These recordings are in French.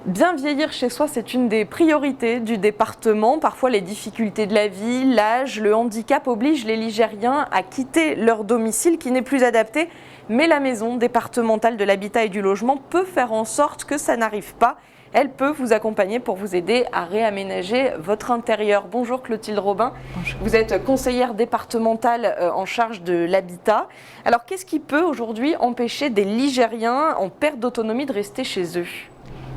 Bien vieillir chez soi, c'est une des priorités du département. Parfois, les difficultés de la vie, l'âge, le handicap obligent les Ligériens à quitter leur domicile qui n'est plus adapté. Mais la maison départementale de l'habitat et du logement peut faire en sorte que ça n'arrive pas. Elle peut vous accompagner pour vous aider à réaménager votre intérieur. Bonjour Clotilde Robin. Bonjour. Vous êtes conseillère départementale en charge de l'habitat. Alors, qu'est-ce qui peut aujourd'hui empêcher des Ligériens en perte d'autonomie de rester chez eux ?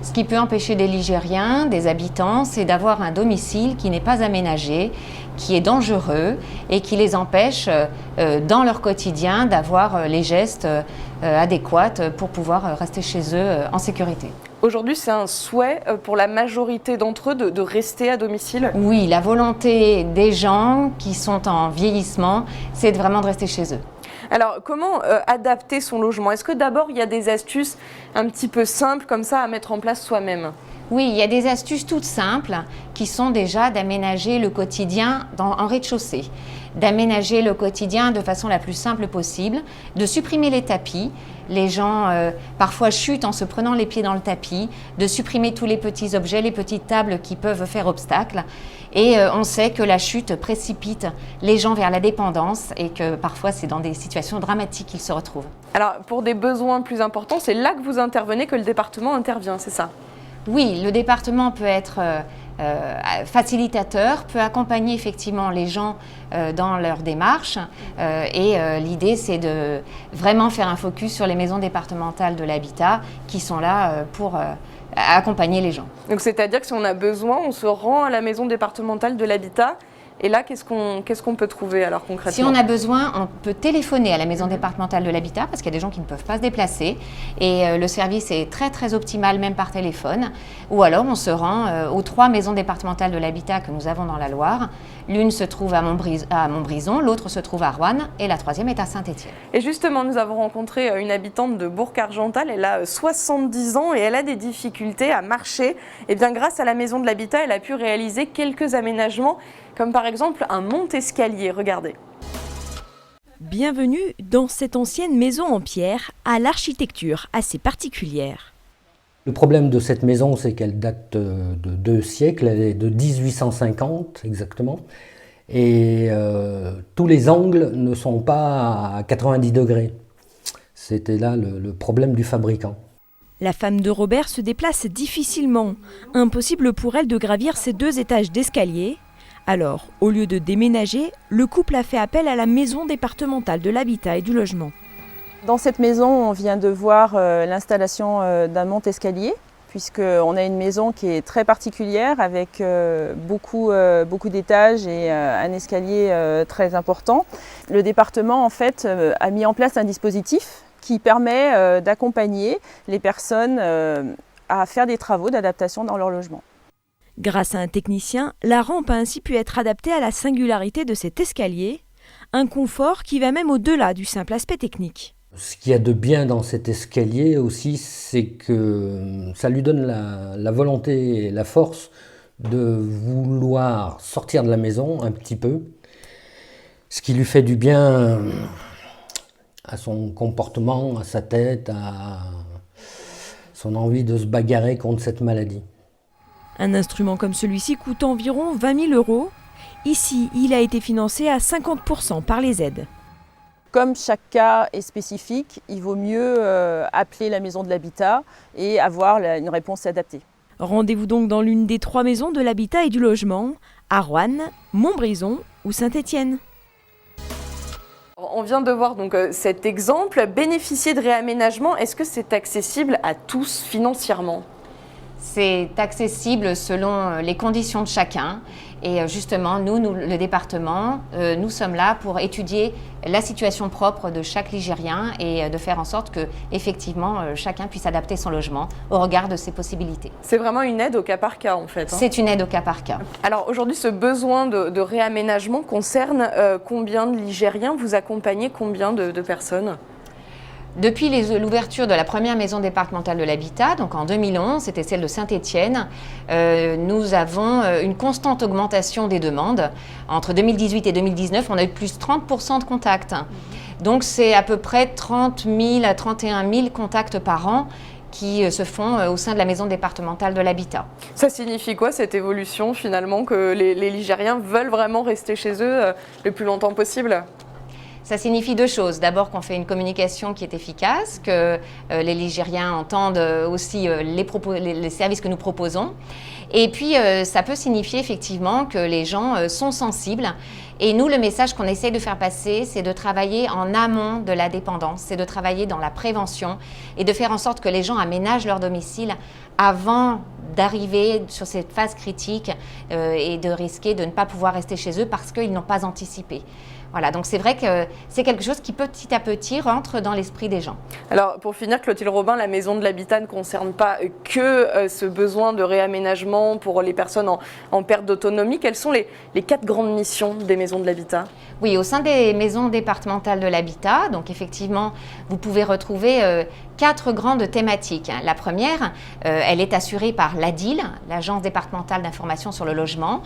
Ce qui peut empêcher des Ligériens, des habitants, c'est d'avoir un domicile qui n'est pas aménagé, qui est dangereux et qui les empêche dans leur quotidien d'avoir les gestes adéquats pour pouvoir rester chez eux en sécurité. Aujourd'hui, c'est un souhait pour la majorité d'entre eux de rester à domicile ? Oui, la volonté des gens qui sont en vieillissement, c'est vraiment de rester chez eux. Alors, comment adapter son logement ? Est-ce que d'abord, il y a des astuces un petit peu simples comme ça à mettre en place soi-même ? Oui, il y a des astuces toutes simples qui sont déjà d'aménager le quotidien en rez-de-chaussée, d'aménager le quotidien de façon la plus simple possible, de supprimer les tapis. Les gens parfois chutent en se prenant les pieds dans le tapis, de supprimer tous les petits objets, les petites tables qui peuvent faire obstacle. Et on sait que la chute précipite les gens vers la dépendance et que parfois c'est dans des situations dramatiques qu'ils se retrouvent. Alors pour des besoins plus importants, c'est là que vous intervenez, que le département intervient, c'est ça ? Oui, le département peut être facilitateur, peut accompagner effectivement les gens dans leur démarche et l'idée c'est de vraiment faire un focus sur les maisons départementales de l'habitat qui sont là pour accompagner les gens. Donc c'est-à-dire que si on a besoin, on se rend à la maison départementale de l'habitat. Et là, qu'est-ce qu'on peut trouver alors concrètement ? Si on a besoin, on peut téléphoner à la maison départementale de l'habitat parce qu'il y a des gens qui ne peuvent pas se déplacer et le service est très très optimal même par téléphone. Ou alors on se rend aux 3 maisons départementales de l'habitat que nous avons dans la Loire. L'une se trouve à Montbrison, l'autre se trouve à Roanne et la 3e est à Saint-Étienne. Et justement, nous avons rencontré une habitante de Bourg-Argental. Elle a 70 ans et elle a des difficultés à marcher. Et bien grâce à la maison de l'habitat, elle a pu réaliser quelques aménagements comme par exemple un monte-escalier, regardez. Bienvenue dans cette ancienne maison en pierre à l'architecture assez particulière. Le problème de cette maison, c'est qu'elle date de 2 siècles, elle est de 1850 exactement, et tous les angles ne sont pas à 90 degrés. C'était là le problème du fabricant. La femme de Robert se déplace difficilement. Impossible pour elle de gravir ces 2 étages d'escalier. Alors, au lieu de déménager, le couple a fait appel à la maison départementale de l'habitat et du logement. Dans cette maison, on vient de voir l'installation d'un monte-escalier, puisqu'on a une maison qui est très particulière avec beaucoup d'étages et un escalier très important. Le département en fait, a mis en place un dispositif qui permet d'accompagner les personnes à faire des travaux d'adaptation dans leur logement. Grâce à un technicien, la rampe a ainsi pu être adaptée à la singularité de cet escalier, un confort qui va même au-delà du simple aspect technique. Ce qu'il y a de bien dans cet escalier aussi, c'est que ça lui donne la volonté et la force de vouloir sortir de la maison un petit peu, ce qui lui fait du bien à son comportement, à sa tête, à son envie de se bagarrer contre cette maladie. Un instrument comme celui-ci coûte environ 20 000 €. Ici, il a été financé à 50% par les aides. Comme chaque cas est spécifique, il vaut mieux appeler la maison de l'habitat et avoir une réponse adaptée. Rendez-vous donc dans l'une des 3 maisons de l'habitat et du logement, à Roanne, Montbrison ou Saint-Étienne. On vient de voir donc cet exemple. Bénéficier de réaménagement, est-ce que c'est accessible à tous financièrement ? C'est accessible selon les conditions de chacun et justement nous le département, nous sommes là pour étudier la situation propre de chaque Ligérien et de faire en sorte que effectivement chacun puisse adapter son logement au regard de ses possibilités. C'est vraiment une aide au cas par cas en fait. C'est une aide au cas par cas. Alors aujourd'hui ce besoin de réaménagement concerne combien de Ligériens ? Vous accompagnez combien de personnes ? Depuis l'ouverture de la première maison départementale de l'habitat, donc en 2011, c'était celle de Saint-Étienne, nous avons une constante augmentation des demandes. Entre 2018 et 2019, on a eu plus de 30% de contacts. Donc c'est à peu près 30 000 à 31 000 contacts par an qui se font au sein de la maison départementale de l'habitat. Ça signifie quoi cette évolution finalement, que les Ligériens veulent vraiment rester chez eux le plus longtemps possible ? Ça signifie deux choses. D'abord qu'on fait une communication qui est efficace, que les Ligériens entendent aussi les services que nous proposons. Et puis, ça peut signifier effectivement que les gens sont sensibles. Et nous, le message qu'on essaie de faire passer, c'est de travailler en amont de la dépendance, c'est de travailler dans la prévention et de faire en sorte que les gens aménagent leur domicile avant d'arriver sur cette phase critique et de risquer de ne pas pouvoir rester chez eux parce qu'ils n'ont pas anticipé. Voilà, donc c'est vrai que c'est quelque chose qui petit à petit rentre dans l'esprit des gens. Alors pour finir, Clotilde Robin, la maison de l'habitat ne concerne pas que ce besoin de réaménagement pour les personnes en perte d'autonomie. Quelles sont les 4 grandes missions des maisons de l'habitat ? Oui, au sein des maisons départementales de l'habitat, donc effectivement, vous pouvez retrouver 4 grandes thématiques. La première, elle est assurée par l'ADIL, l'Agence départementale d'information sur le logement,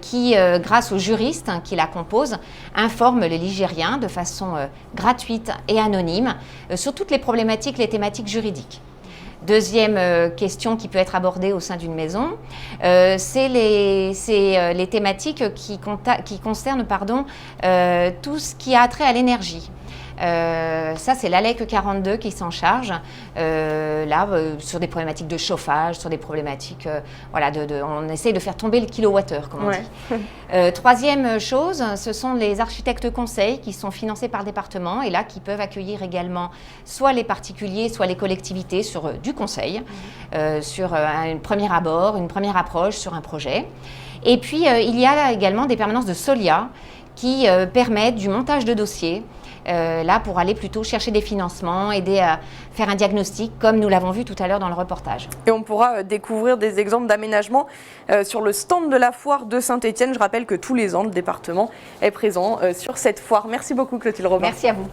qui, grâce aux juristes qui la composent, informe les Ligériens de façon gratuite et anonyme sur toutes les problématiques, les thématiques juridiques. Deuxième question qui peut être abordée au sein d'une maison, c'est les thématiques qui concernent tout ce qui a trait à l'énergie. Ça, c'est l'ALEC 42 qui s'en charge, sur des problématiques de chauffage, sur des problématiques, on essaye de faire tomber le kilowattheure, comme on dit. Troisième chose, ce sont les architectes conseils qui sont financés par le département et là, qui peuvent accueillir également soit les particuliers, soit les collectivités sur du conseil, sur un premier abord, une première approche sur un projet. Et puis, il y a également des permanences de SOLIA qui permettent du montage de dossiers, pour aller plutôt chercher des financements, aider à faire un diagnostic, comme nous l'avons vu tout à l'heure dans le reportage. Et on pourra découvrir des exemples d'aménagement sur le stand de la foire de Saint-Étienne. Je rappelle que tous les ans, le département est présent sur cette foire. Merci beaucoup, Clotilde Robin. Merci à vous.